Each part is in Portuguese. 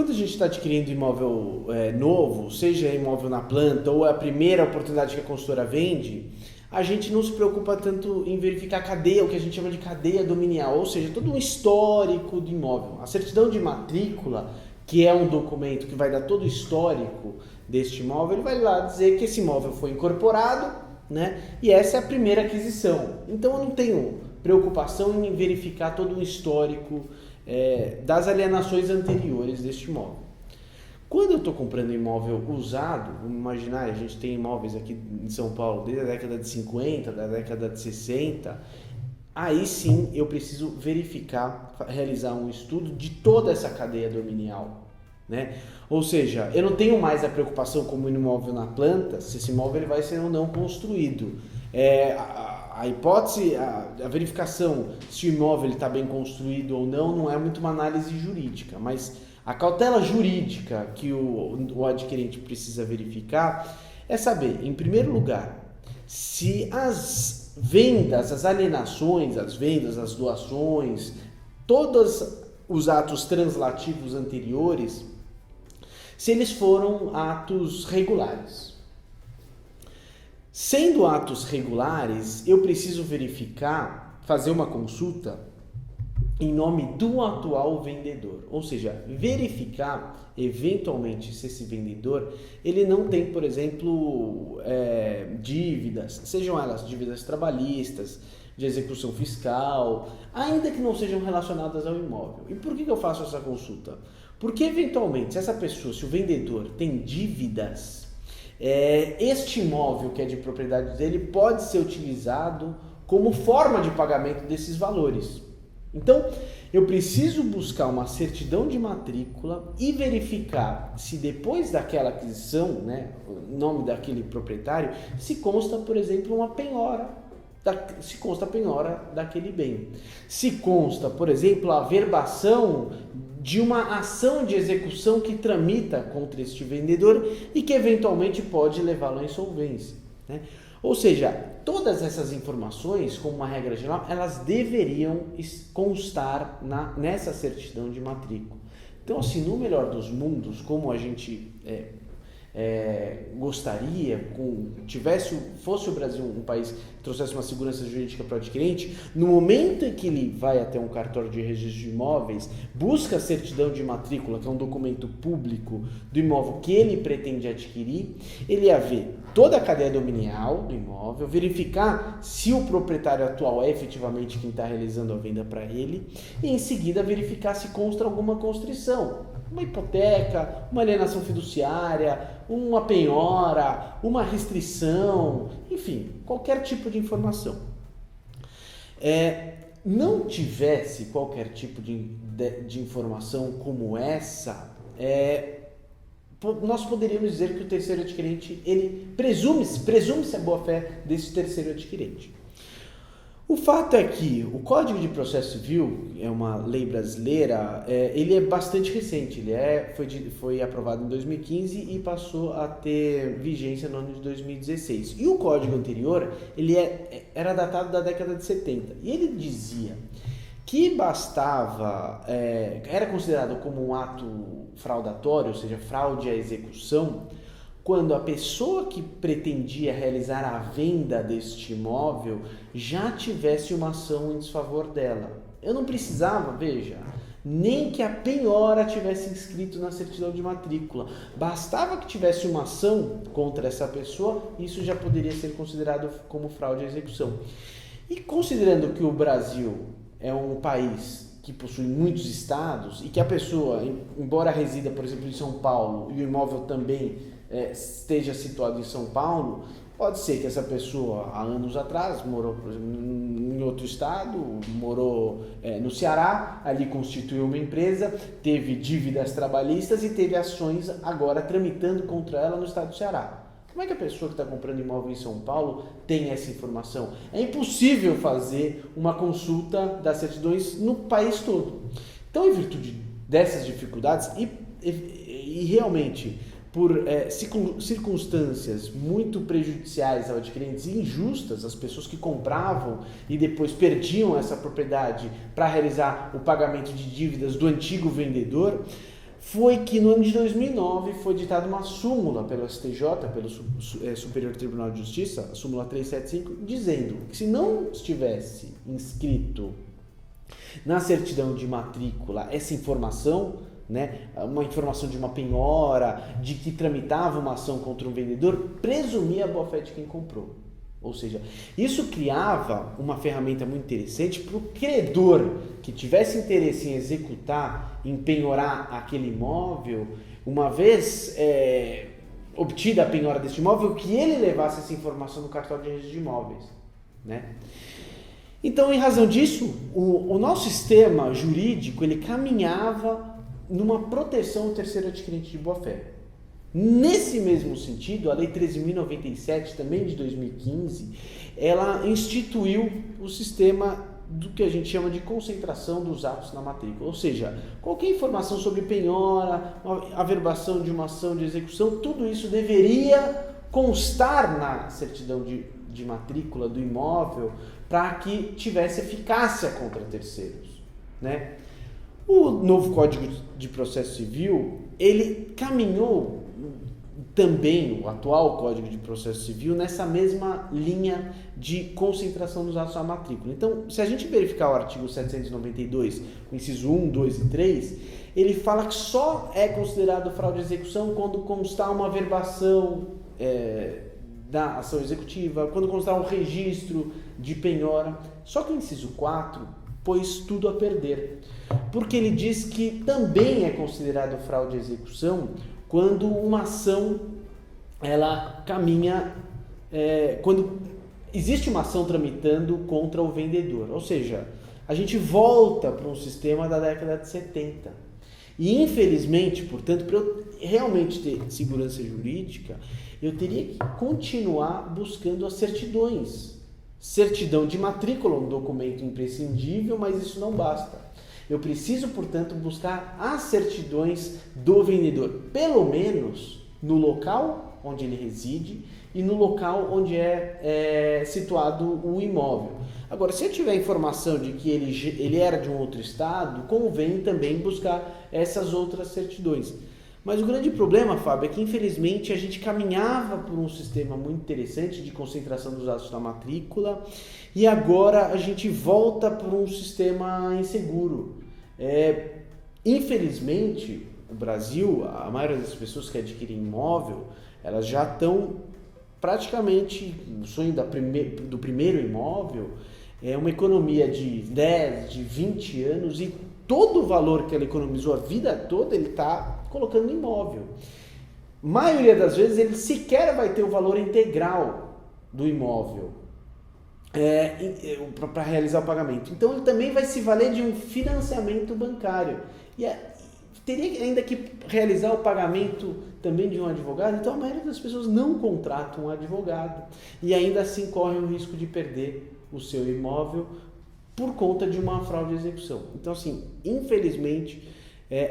Quando a gente está adquirindo imóvel novo, seja imóvel na planta ou a primeira oportunidade que a consultora vende, a gente não se preocupa tanto em verificar a cadeia, o que a gente chama de cadeia dominial, ou seja, todo um histórico do imóvel. A certidão de matrícula, que é um documento que vai dar todo o histórico deste imóvel, ele vai lá dizer que esse imóvel foi incorporado, né? E essa é a primeira aquisição. Então eu não tenho preocupação em verificar todo o histórico das alienações anteriores deste imóvel. Quando eu estou comprando imóvel usado, vamos imaginar, a gente tem imóveis aqui em São Paulo desde a década de 50, da década de 60, aí sim eu preciso verificar, realizar um estudo de toda essa cadeia dominial, né? Ou seja, eu não tenho mais a preocupação como um imóvel na planta, se esse imóvel ele vai ser ou não construído. A hipótese, a verificação se o imóvel está bem construído ou não é muito uma análise jurídica, mas a cautela jurídica que o adquirente precisa verificar é saber, em primeiro lugar, se as vendas, as alienações, as vendas, as doações, todos os atos translativos anteriores, se eles foram atos regulares. Sendo atos regulares, eu preciso verificar, fazer uma consulta em nome do atual vendedor, ou seja, verificar eventualmente se esse vendedor ele não tem, por exemplo, dívidas, sejam elas dívidas trabalhistas, de execução fiscal, ainda que não sejam relacionadas ao imóvel. E por que eu faço essa consulta? Porque eventualmente, se essa pessoa, se o vendedor tem dívidas, este imóvel que é de propriedade dele pode ser utilizado como forma de pagamento desses valores. Então, eu preciso buscar uma certidão de matrícula e verificar se depois daquela aquisição, né, o nome daquele proprietário, se consta, por exemplo, uma penhora, se consta a penhora daquele bem. Se consta, por exemplo, a averbação de uma ação de execução que tramita contra este vendedor e que eventualmente pode levá-lo à insolvência, né? Ou seja, todas essas informações, como uma regra geral, elas deveriam constar nessa certidão de matrícula. Então, assim, no melhor dos mundos, como a gente gostaria, fosse o Brasil um país que trouxesse uma segurança jurídica para o adquirente, no momento em que ele vai até um cartório de registro de imóveis, busca a certidão de matrícula, que é um documento público do imóvel que ele pretende adquirir, ele ia ver toda a cadeia dominial do imóvel, verificar se o proprietário atual é efetivamente quem está realizando a venda para ele, e em seguida verificar se consta alguma constrição, uma hipoteca, uma alienação fiduciária, uma penhora, uma restrição, enfim, qualquer tipo de informação. Não tivesse qualquer tipo de informação como essa, nós poderíamos dizer que o terceiro adquirente, ele presume-se a boa-fé desse terceiro adquirente. O fato é que o Código de Processo Civil, é uma lei brasileira, ele é bastante recente, foi aprovado em 2015 e passou a ter vigência no ano de 2016. E o código anterior, ele era datado da década de 70, e ele dizia que bastava, era considerado como um ato fraudatório, ou seja, fraude à execução, quando a pessoa que pretendia realizar a venda deste imóvel já tivesse uma ação em desfavor dela. Eu não precisava, veja, nem que a penhora tivesse inscrito na certidão de matrícula. Bastava que tivesse uma ação contra essa pessoa, isso já poderia ser considerado como fraude à execução. E considerando que o Brasil é um país que possui muitos estados e que a pessoa, embora resida, por exemplo, em São Paulo e o imóvel também esteja situado em São Paulo, pode ser que essa pessoa, há anos atrás, morou, por exemplo, em outro estado, morou no Ceará, ali constituiu uma empresa, teve dívidas trabalhistas e teve ações agora tramitando contra ela no estado do Ceará. Como é que a pessoa que está comprando imóvel em São Paulo tem essa informação? É impossível fazer uma consulta das certidões no país todo. Então, em virtude dessas dificuldades e realmente por circunstâncias muito prejudiciais ao adquirente e injustas, as pessoas que compravam e depois perdiam essa propriedade para realizar o pagamento de dívidas do antigo vendedor, foi que no ano de 2009 foi ditada uma súmula pelo STJ, pelo Superior Tribunal de Justiça, a súmula 375, dizendo que se não estivesse inscrito na certidão de matrícula essa informação, né, uma informação de uma penhora, de que tramitava uma ação contra um vendedor, presumia a boa-fé de quem comprou. Ou seja, isso criava uma ferramenta muito interessante para o credor que tivesse interesse em executar, em penhorar aquele imóvel, uma vez obtida a penhora deste imóvel, que ele levasse essa informação no cartório de registro de imóveis, né? Então, em razão disso, o nosso sistema jurídico ele caminhava numa proteção ao terceiro adquirente de boa-fé. Nesse mesmo sentido, a Lei 13.097, também de 2015, ela instituiu o sistema do que a gente chama de concentração dos atos na matrícula. Ou seja, qualquer informação sobre penhora, averbação de uma ação de execução, tudo isso deveria constar na certidão de matrícula do imóvel para que tivesse eficácia contra terceiros, né? O novo Código de Processo Civil, ele caminhou também, o atual Código de Processo Civil, nessa mesma linha de concentração dos atos à matrícula. Então, se a gente verificar o artigo 792, o inciso 1, 2 e 3, ele fala que só é considerado fraude de execução quando constar uma averbação da ação executiva, quando constar um registro de penhora. Só que o inciso 4 pôs tudo a perder, porque ele diz que também é considerado fraude de execução quando uma ação ela caminha, quando existe uma ação tramitando contra o vendedor, ou seja, a gente volta para um sistema da década de 70. E infelizmente, portanto, para eu realmente ter segurança jurídica, eu teria que continuar buscando as certidões. Certidão de matrícula, um documento imprescindível, mas isso não basta. Eu preciso, portanto, buscar as certidões do vendedor, pelo menos no local onde ele reside e no local onde é situado o imóvel. Agora, se eu tiver informação de que ele era de um outro estado, convém também buscar essas outras certidões. Mas o grande problema, Fábio, é que infelizmente a gente caminhava por um sistema muito interessante de concentração dos atos na matrícula e agora a gente volta por um sistema inseguro. Infelizmente, no Brasil, a maioria das pessoas que adquirem imóvel, elas já estão praticamente no sonho do primeiro imóvel, é uma economia de 10, de 20 anos e todo o valor que ela economizou a vida toda ele está colocando no imóvel. Maioria das vezes ele sequer vai ter o valor integral do imóvel para realizar o pagamento. Então ele também vai se valer de um financiamento bancário. E teria ainda que realizar o pagamento também de um advogado. Então a maioria das pessoas não contrata um advogado e ainda assim corre o risco de perder o seu imóvel por conta de uma fraude de execução. Então, assim, infelizmente,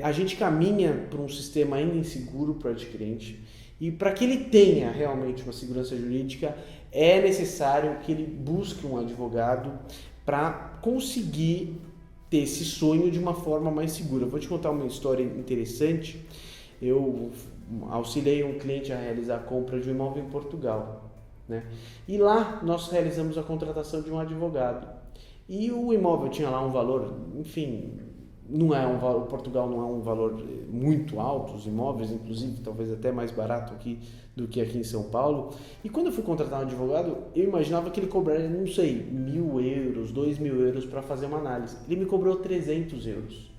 a gente caminha para um sistema ainda inseguro para o adquirente e para que ele tenha realmente uma segurança jurídica, é necessário que ele busque um advogado para conseguir ter esse sonho de uma forma mais segura. Vou te contar uma história interessante. Eu auxiliei um cliente a realizar a compra de um imóvel em Portugal, né? E lá nós realizamos a contratação de um advogado. E o imóvel tinha lá um valor, enfim, não é um valor, Portugal não é um valor muito alto, os imóveis, inclusive, talvez até mais barato aqui do que aqui em São Paulo. E quando eu fui contratar um advogado, eu imaginava que ele cobraria, não sei, 1.000 euros, 2.000 euros para fazer uma análise. Ele me cobrou 300 euros.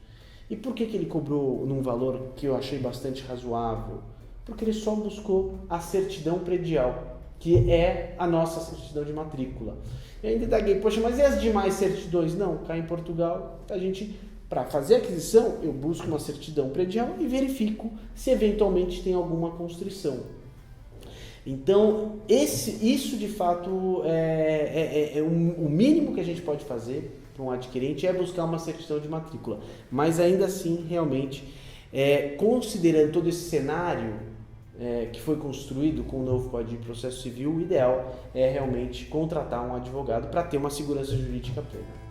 E por que ele cobrou num valor que eu achei bastante razoável? Porque ele só buscou a certidão predial, que é a nossa certidão de matrícula. E ainda indaguei, poxa, mas e as demais certidões? Não, cá em Portugal, a gente, para fazer a aquisição, eu busco uma certidão predial e verifico se eventualmente tem alguma constrição. Então, isso de fato o mínimo que a gente pode fazer para um adquirente é buscar uma certidão de matrícula. Mas ainda assim, realmente, considerando todo esse cenário que foi construído com o novo Código de Processo Civil, o ideal é realmente contratar um advogado para ter uma segurança jurídica plena.